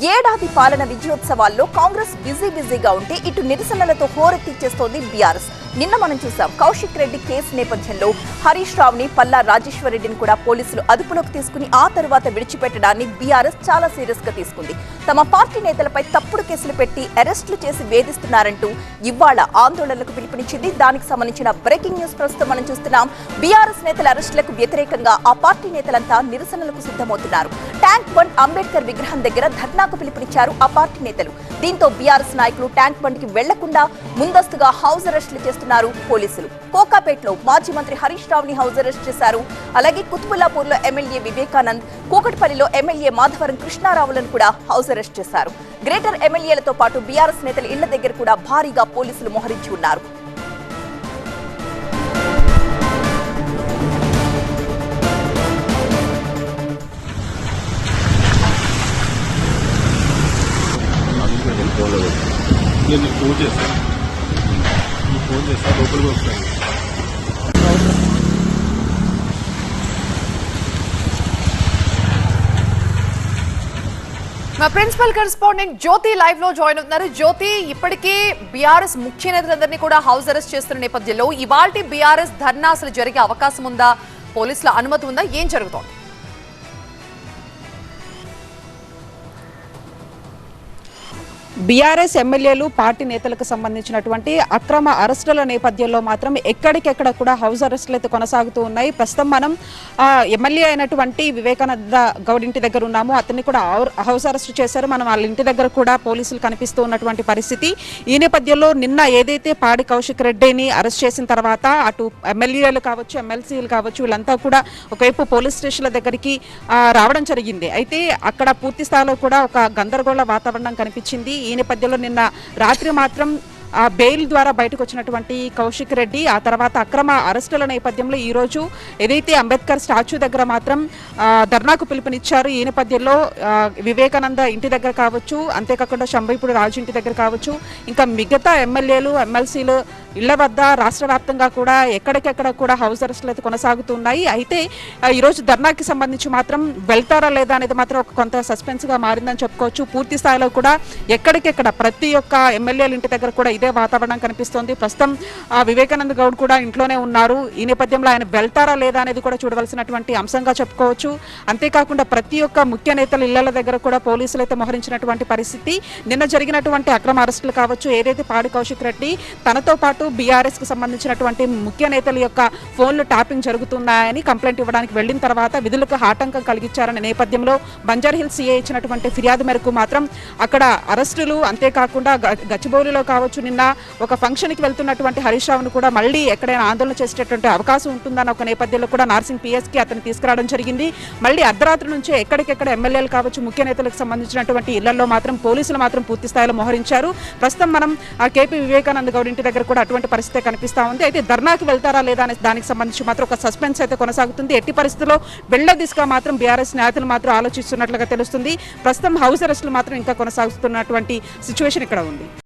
ఏడాది పాలన విజయోత్సవాల్లో కాంగ్రెస్ బిజీగా ఉంటే ఇటు నిరసనలతో హోరెత్తిచ్చేస్తోంది బీఆర్ఎస్. నిన్న మనం చూసాం కౌశిక్ రెడ్డి కేసు నేపథ్యంలో హరీష్ రావుని, పల్లా రాజేశ్వర్ రెడ్డిని కూడా పోలీసులు అదుపులోకి తీసుకుని ఆ తరువాత విడిచిపెట్టడాన్ని బీఆర్ఎస్ చాలా సీరియస్ గా తీసుకుంది. తమ పార్టీ నేతలపై తప్పుడు కేసులు పెట్టి అరెస్టులు చేసి వేధిస్తున్నారంటూ ఇవాళ ఆందోళనలకు పిలుపునిచ్చింది. దానికి సంబంధించిన బ్రేకింగ్ న్యూస్ ప్రస్తుతం మనం చూస్తున్నాం. బీఆర్ఎస్ నేతల అరెస్టులకు వ్యతిరేకంగా ఆ పార్టీ నేతలంతా నిరసనలకు సిద్ధమవుతున్నారు. ట్యాంక్ బండ్ అంబేద్కర్ విగ్రహం దగ్గర ధర్నాకు పిలుపునిచ్చారు ఆ పార్టీ నేతలు. దీంతో బీఆర్ఎస్ నాయకులు ట్యాంక్ బండ్ కి వెళ్లకుండా ముందస్తుగా హౌస్ అరెస్టులు చేస్తున్నారు పోలీసులు. కోకాపేటలో మాజీ మంత్రి హరీష్ రావుని హౌస్ అరెస్ట్ చేశారు. అలాగే కుతుబుల్లాపూర్ లో ఎమ్మెల్యే వివేకానంద్, కూకట్పల్లిలో ఎమ్మెల్యే మాధవరం కృష్ణారావులను కూడా హౌస్ అరెస్ట్ చేశారు. గ్రేటర్ ఎమ్మెల్యేలతో పాటు బీఆర్ఎస్ నేతల ఇళ్ల దగ్గర కూడా భారీగా పోలీసులు మోహరించి ఉన్నారు. నేను ఫోన్ చేస్తాను లోపలికి వస్తాను. మా ప్రిన్సిపల్ కరెస్పాండెంట్ జ్యోతి లైవ్ లో జాయిన్ అవుతున్నారు. జ్యోతి, ఇప్పటికే బీఆర్ఎస్ ముఖ్య నేతలందరినీ కూడా హౌస్ అరెస్ట్ చేస్తున్న నేపథ్యంలో ఇవాల్టి బీఆర్ఎస్ ధర్నా అసలు జరిగే అవకాశం ఉందా? పోలీసుల అనుమతి ఉందా? ఏం జరుగుతోంది? బీఆర్ఎస్ ఎమ్మెల్యేలు, పార్టీ నేతలకు సంబంధించినటువంటి అక్రమ అరెస్టుల నేపథ్యంలో మాత్రం ఎక్కడికెక్కడ కూడా హౌస్ అరెస్టులు అయితే కొనసాగుతూ ఉన్నాయి. ప్రస్తుతం మనం ఎమ్మెల్యే అయినటువంటి వివేకానంద గౌడ్ ఇంటి దగ్గర ఉన్నాము. అతన్ని కూడా హౌస్ అరెస్ట్ చేశారు. మనం వాళ్ళ ఇంటి దగ్గర కూడా పోలీసులు కనిపిస్తూ ఉన్నటువంటి పరిస్థితి. ఈ నేపథ్యంలో నిన్న ఏదైతే పాడి కౌశిక్ రెడ్డిని అరెస్ట్ చేసిన తర్వాత అటు ఎమ్మెల్యేలు కావచ్చు, ఎమ్మెల్సీలు కావచ్చు, వీళ్ళంతా కూడా ఒకవైపు పోలీస్ స్టేషన్ల దగ్గరికి రావడం జరిగింది. అయితే అక్కడ పూర్తి స్థాయిలో కూడా ఒక గందరగోళ వాతావరణం కనిపించింది. ఈ నేపథ్యంలో నిన్న రాత్రి మాత్రం బెయిల్ ద్వారా బయటకు వచ్చినటువంటి కౌశిక్ రెడ్డి ఆ తర్వాత అక్రమ అరెస్టుల నేపథ్యంలో ఈరోజు ఏదైతే అంబేద్కర్ స్టాచ్యూ దగ్గర మాత్రం ధర్నాకు పిలుపునిచ్చారు. ఈ నేపథ్యంలో వివేకానంద ఇంటి దగ్గర కావచ్చు, అంతేకాకుండా శంభైపూడి రాజు ఇంటి దగ్గర కావచ్చు, ఇంకా మిగతా ఎమ్మెల్యేలు, ఎమ్మెల్సీలు ఇళ్ల వద్ద రాష్ట్ర వ్యాప్తంగా కూడా ఎక్కడికెక్కడ కూడా హౌస్ అరెస్టులు అయితే కొనసాగుతున్నాయి. అయితే ఈరోజు ధర్నాకి సంబంధించి మాత్రం వెళ్తారా లేదా అనేది మాత్రం ఒక కొంత సస్పెన్స్గా మారిందని చెప్పుకోవచ్చు. పూర్తి స్థాయిలో కూడా ఎక్కడికెక్కడ ప్రతి ఒక్క ఎమ్మెల్యేల ఇంటి దగ్గర కూడా ఇదే వాతావరణం కనిపిస్తోంది. ప్రస్తుతం వివేకానంద గౌడ్ కూడా ఇంట్లోనే ఉన్నారు. ఈ నేపథ్యంలో ఆయన వెళ్తారా లేదా అనేది కూడా చూడవలసినటువంటి అంశంగా చెప్పుకోవచ్చు. అంతేకాకుండా ప్రతి ఒక్క ముఖ్య నేతల ఇళ్ల దగ్గర కూడా పోలీసులు అయితే మోహరించినటువంటి పరిస్థితి. నిన్న జరిగినటువంటి అక్రమ అరెస్టులు కావచ్చు, ఏదైతే పాడి కౌశిక్ రెడ్డి తనతో పాటు బీఆర్ఎస్ కు సంబంధించినటువంటి ముఖ్య నేతల యొక్క ఫోన్లు ట్యాపింగ్ జరుగుతున్నాయని కంప్లైంట్ ఇవ్వడానికి వెళ్లిన తర్వాత విధులకు ఆటంకం కలిగించారనే నేపథ్యంలో బంజారాహిల్స్ సీఏ ఇచ్చినటువంటి ఫిర్యాదు మేరకు మాత్రం అక్కడ అరెస్టులు, అంతేకాకుండా గచ్చిబౌలిలో కావచ్చు నిన్న ఒక ఫంక్షన్ కి వెళ్తున్నటువంటి హరీష్ రావును కూడా మళ్ళీ ఎక్కడైనా ఆందోళన చేసేటటువంటి అవకాశం ఉంటుందన్న ఒక నేపథ్యంలో కూడా నార్సింగ్ పిఎస్ కి అతను తీసుకురావడం జరిగింది. మళ్ళీ అర్ధరాత్రి నుంచే ఎక్కడికెక్కడ ఎమ్మెల్యేలు కావచ్చు, ముఖ్య నేతలకు సంబంధించినటువంటి ఇళ్లలో మాత్రం పోలీసులు మాత్రం పూర్తి స్థాయిలో మోహరించారు. ప్రస్తుతం మనం కేపీ వివేకానంద గౌడ్ ఇంటి దగ్గర కూడా అటువంటి పరిస్థితి కనిపిస్తా ఉంది. అయితే ధర్నాకి వెళ్తారా లేదా అనే దానికి సంబంధించి మాత్రం ఒక సస్పెన్స్ అయితే కొనసాగుతుంది. ఎట్టి పరిస్థితుల్లో వెళ్లే దిశగా మాత్రం బీఆర్ఎస్ నేతలు మాత్రం ఆలోచిస్తున్నట్లుగా తెలుస్తుంది. ప్రస్తుతం హౌస్ అరెస్టులు మాత్రం ఇంకా కొనసాగుతున్నటువంటి సిచ్యువేషన్ ఇక్కడ ఉంది.